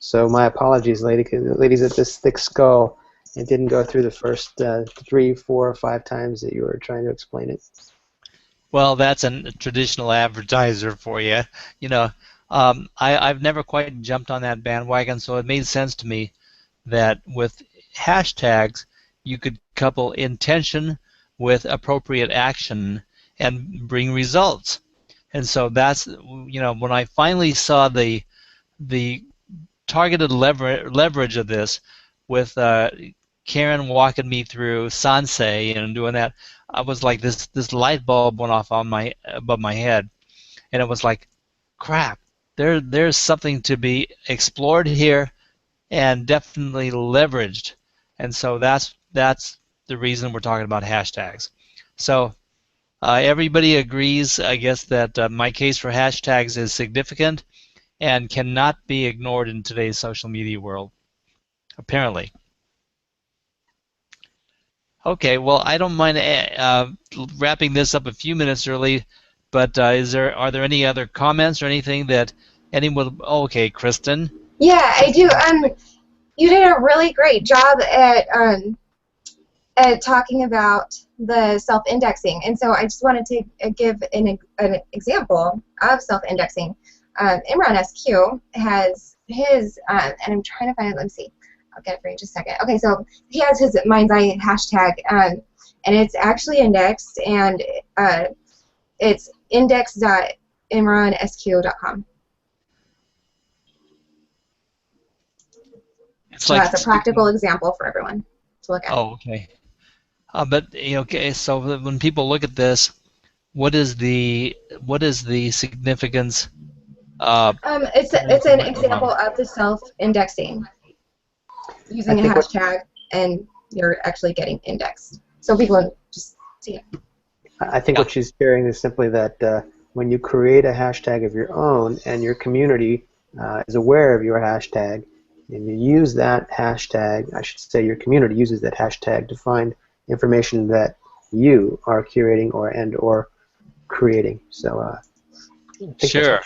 So my apologies, ladies at this thick skull. It didn't go through the first 3, 4, or 5 times that you were trying to explain it. Well, that's a traditional advertiser for you. I've never quite jumped on that bandwagon, so it made sense to me that with hashtags you could couple intention with appropriate action and bring results. And so that's, when I finally saw the targeted leverage of this with Karen walking me through Sansei and doing that, I was like, this light bulb went off above my head, and it was like, crap, there's something to be explored here and definitely leveraged. And so that's the reason we're talking about hashtags. So everybody agrees, I guess, that my case for hashtags is significant and cannot be ignored in today's social media world, apparently. Okay, well, I don't mind wrapping this up a few minutes early, but are there any other comments or anything that anyone? Okay, Kristin. Yeah, I do. You did a really great job at talking about the self-indexing, and so I just wanted to give an example of self-indexing. Imran SQ has his, and I'm trying to find it. Let me see. I'll get it for you in just a second. Okay, so he has his Mind's Eye hashtag, and it's actually indexed, and it's index.imransq.com. So like that's a practical example for everyone to look at. Oh, okay. But okay, so when people look at this, what is the significance? It's an example of the self-indexing using a hashtag, and you're actually getting indexed, so people just see it. I think what she's sharing is simply that when you create a hashtag of your own and your community is aware of your hashtag, and you use that hashtag, I should say your community uses that hashtag to find information that you are curating or creating. So sure.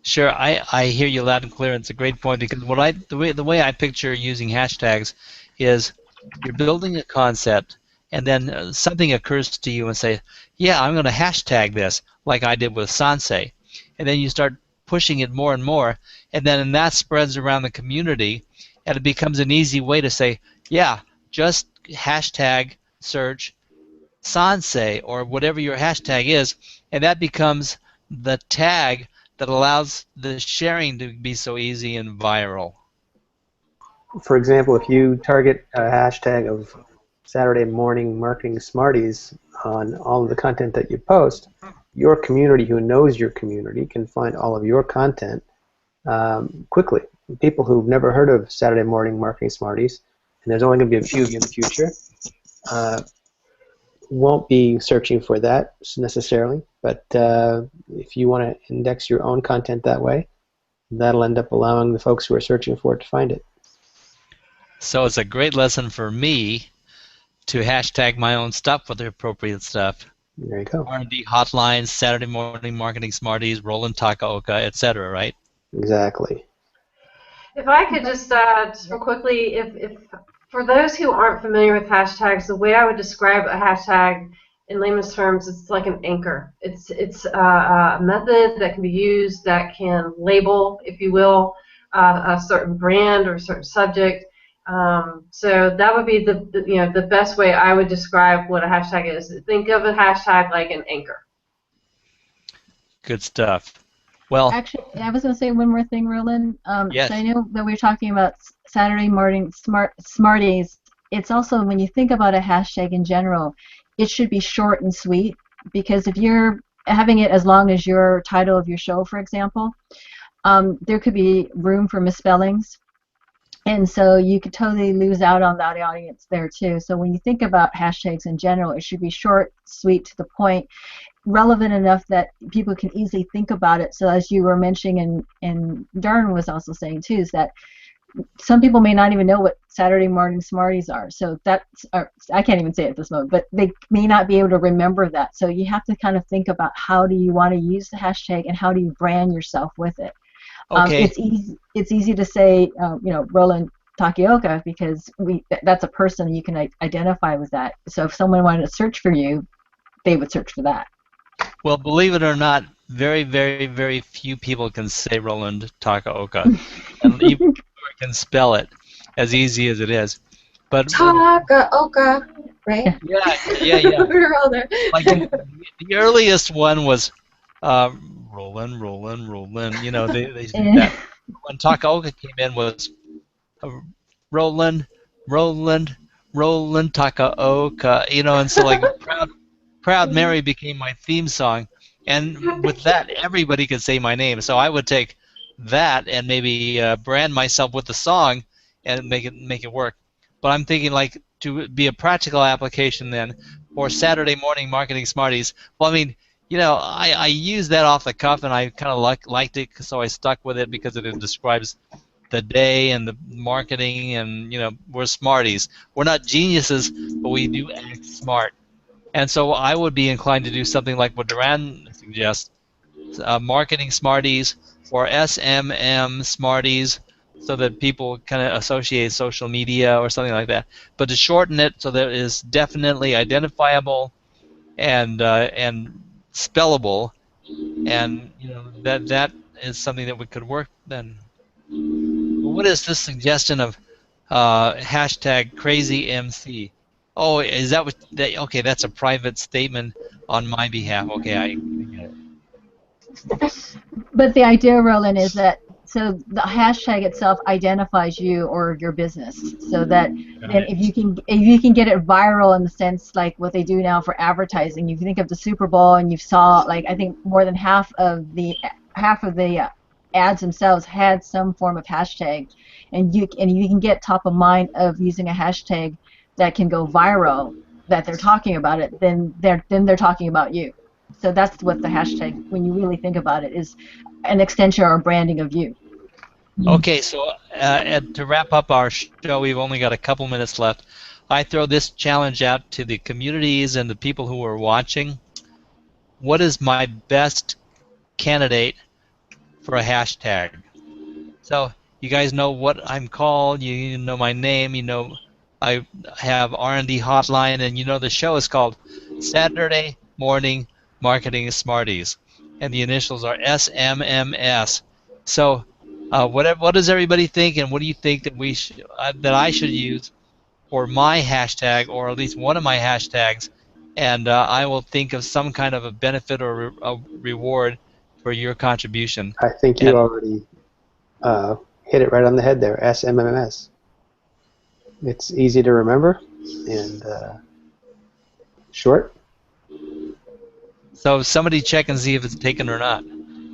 Sure, I hear you loud and clear. It's a great point, because the way I picture using hashtags is you're building a concept, and then something occurs to you and say, yeah, I'm going to hashtag this, like I did with Sansei. And then you start pushing it more and more, and then that spreads around the community, and it becomes an easy way to say, yeah, just hashtag search Sansei or whatever your hashtag is, and that becomes the tag that allows the sharing to be so easy and viral. For example, if you target a hashtag of Saturday morning marketing Smarties on all of the content that you post, your community who knows your community can find all of your content quickly. People who've never heard of Saturday morning marketing Smarties, and there's only going to be a few in the future, won't be searching for that necessarily, but if you want to index your own content that way, that'll end up allowing the folks who are searching for it to find it. So it's a great lesson for me to hashtag my own stuff with the appropriate stuff. There you go. R&D hotlines, Saturday morning marketing Smarties, Roland Takaoka, etc., right? Exactly. If I could just real quickly, if For those who aren't familiar with hashtags, the way I would describe a hashtag in layman's terms, it's like an anchor. It's a method that can be used that can label, if you will, a certain brand or a certain subject. So that would be the best way I would describe what a hashtag is. Think of a hashtag like an anchor. Good stuff. Well, Actually, I was going to say one more thing, Roland. yes. So I know that we were talking about Saturday morning Smarties. It's also, when you think about a hashtag in general, it should be short and sweet, because if you're having it as long as your title of your show, for example, there could be room for misspellings. And so you could totally lose out on that audience there too. So when you think about hashtags in general, it should be short, sweet, to the point, relevant enough that people can easily think about it. So as you were mentioning, and Darren was also saying too, is that some people may not even know what Saturday morning Smarties are. So I can't even say it at this moment, but they may not be able to remember that. So you have to kind of think about, how do you want to use the hashtag and how do you brand yourself with it. Okay. It's easy to say, Roland Takioka, because that's a person, you can identify with that. So if someone wanted to search for you, they would search for that. Well, believe it or not, very, very, very few people can say Roland Takaoka, and even can spell it as easy as it is. But Takaoka, right? yeah. We're all there. Like the earliest one was Roland. They did that. When Takaoka came in was Roland Takaoka. And so like Proud Mary became my theme song, and with that everybody could say my name. So I would take that and maybe brand myself with the song and make it work. But I'm thinking, like, to be a practical application then for Saturday morning marketing Smarties. Well, I mean, I used that off the cuff, and I kind of liked it, so I stuck with it because it describes the day and the marketing, and we're Smarties. We're not geniuses, but we do act smart. And so I would be inclined to do something like what Duran suggests, marketing Smarties or SMM Smarties, so that people kind of associate social media or something like that. But to shorten it so that it is definitely identifiable and spellable, and that is something that we could work then. What is this suggestion of hashtag CrazyMC? Oh, is that what? Okay, that's a private statement on my behalf. Okay, I get it. But the idea, Roland, is that so the hashtag itself identifies you or your business, so that then if you can get it viral, in the sense like what they do now for advertising. You think of the Super Bowl, and you saw, like, I think more than half of the ads themselves had some form of hashtag, and you can get top of mind of using a hashtag that can go viral, that they're talking about it, then they're talking about you. So that's what the hashtag, when you really think about it, is an extension or branding of you. Okay, so to wrap up our show, we've only got a couple minutes left. I throw this challenge out to the communities and the people who are watching. What is my best candidate for a hashtag? So you guys know what I'm called. You know my name. I have R&D hotline, and the show is called Saturday Morning Marketing Smarties, and the initials are SMMS. So, what does everybody think, and what do you think that that I should use for my hashtag, or at least one of my hashtags? And I will think of some kind of a benefit or a reward for your contribution. I think you already hit it right on the head there. SMMS. It's easy to remember and short. So somebody check and see if it's taken or not.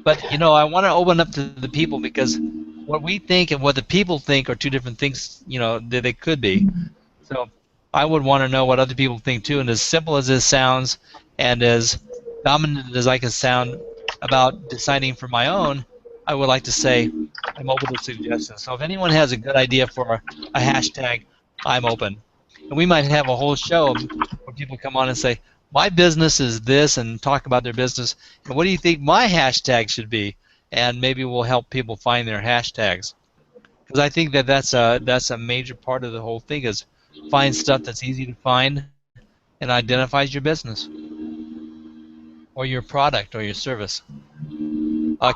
But I want to open up to the people, because what we think and what the people think are two different things. That they could be. So I would want to know what other people think too. And as simple as this sounds, and as dominant as I can sound about deciding for my own, I would like to say I'm open to suggestions. So if anyone has a good idea for a hashtag, I'm open. And we might have a whole show where people come on and say, my business is this, and talk about their business. And what do you think my hashtag should be? And maybe we'll help people find their hashtags. because I think that that's a major part of the whole thing is find stuff that's easy to find and identifies your business or your product or your service.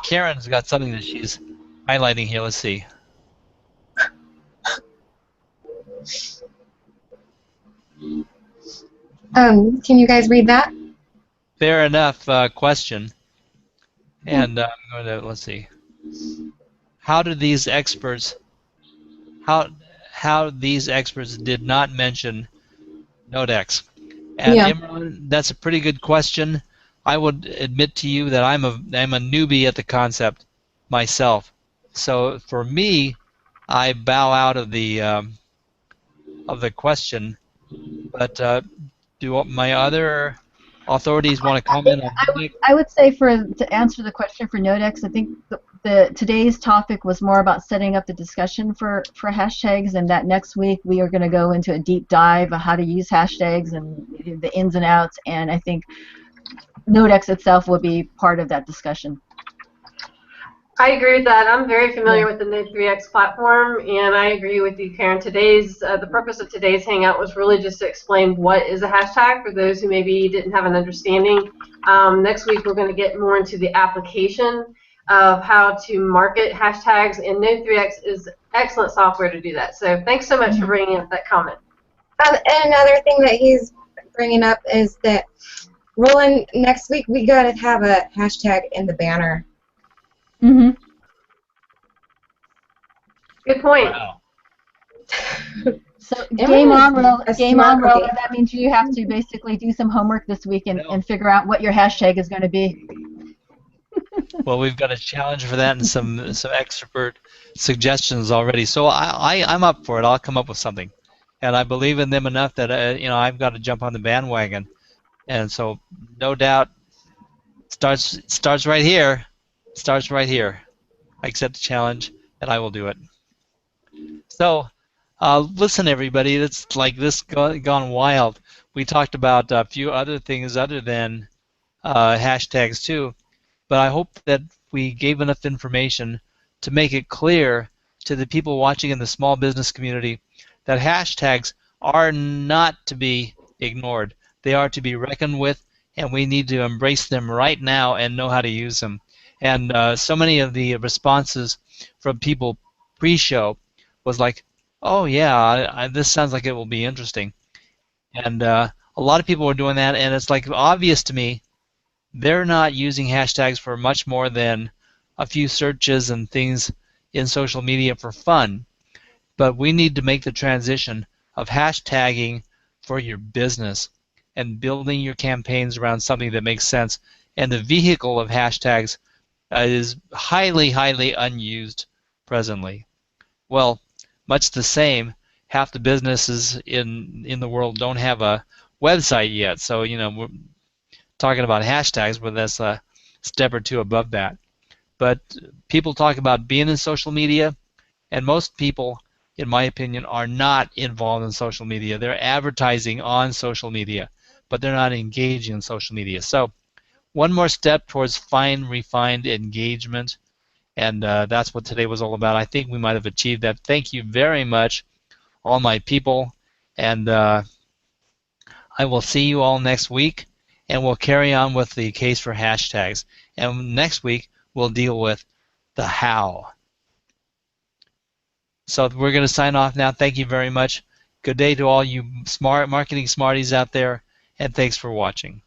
Karen's got something that she's highlighting here. Let's see. Can you guys read that? Fair enough question. And I'm going to, let's see. How do these experts, how these experts did not mention Nodex? And Yeah. Imran, that's a pretty good question. I would admit to you that I'm a newbie at the concept myself. So for me, I bow out of the question. But do my other authorities want to comment on Nodex? I would say to answer the question for Nodex, I think today's topic was more about setting up the discussion for hashtags, and that next week we are going to go into a deep dive of how to use hashtags and the ins and outs, and I think Nodex itself will be part of that discussion. I agree with that. I'm very familiar with the Node3x platform, and I agree with you, Karen. The purpose of today's hangout was really just to explain what is a hashtag for those who maybe didn't have an understanding. Next week we're going to get more into the application of how to market hashtags, and Node3x is excellent software to do that. So thanks so much for bringing up that comment. And another thing that he's bringing up is that, Roland, next week we got to have a hashtag in the banner. Mm-hmm. Good point. Wow. So game on, Roland. That means you have to basically do some homework this week and figure out what your hashtag is going to be. Well, we've got a challenge for that and some expert suggestions already. So I'm up for it. I'll come up with something, and I believe in them enough that I've got to jump on the bandwagon. And so, no doubt, starts right here. Starts right here. I accept the challenge, and I will do it. So, listen, everybody. It's like this gone wild. We talked about a few other things other than hashtags too, but I hope that we gave enough information to make it clear to the people watching in the small business community that hashtags are not to be ignored. They are to be reckoned with, and we need to embrace them right now and know how to use them. And so many of the responses from people pre-show was like, oh yeah, this sounds like it will be interesting. And a lot of people were doing that, and it's like obvious to me they're not using hashtags for much more than a few searches and things in social media for fun. But we need to make the transition of hashtagging for your business and building your campaigns around something that makes sense. And the vehicle of hashtags is highly, highly unused presently. Well, much the same, half the businesses in the world don't have a website yet. So, we're talking about hashtags, but that's a step or two above that. But people talk about being in social media, and most people, in my opinion, are not involved in social media. They're advertising on social media, but they're not engaging in social media. So one more step towards fine, refined engagement, and that's what today was all about. I think we might have achieved that. Thank you very much, all my people, and I will see you all next week, and we'll carry on with the case for hashtags. And next week, we'll deal with the how. So we're going to sign off now. Thank you very much. Good day to all you marketing smarties out there, and thanks for watching.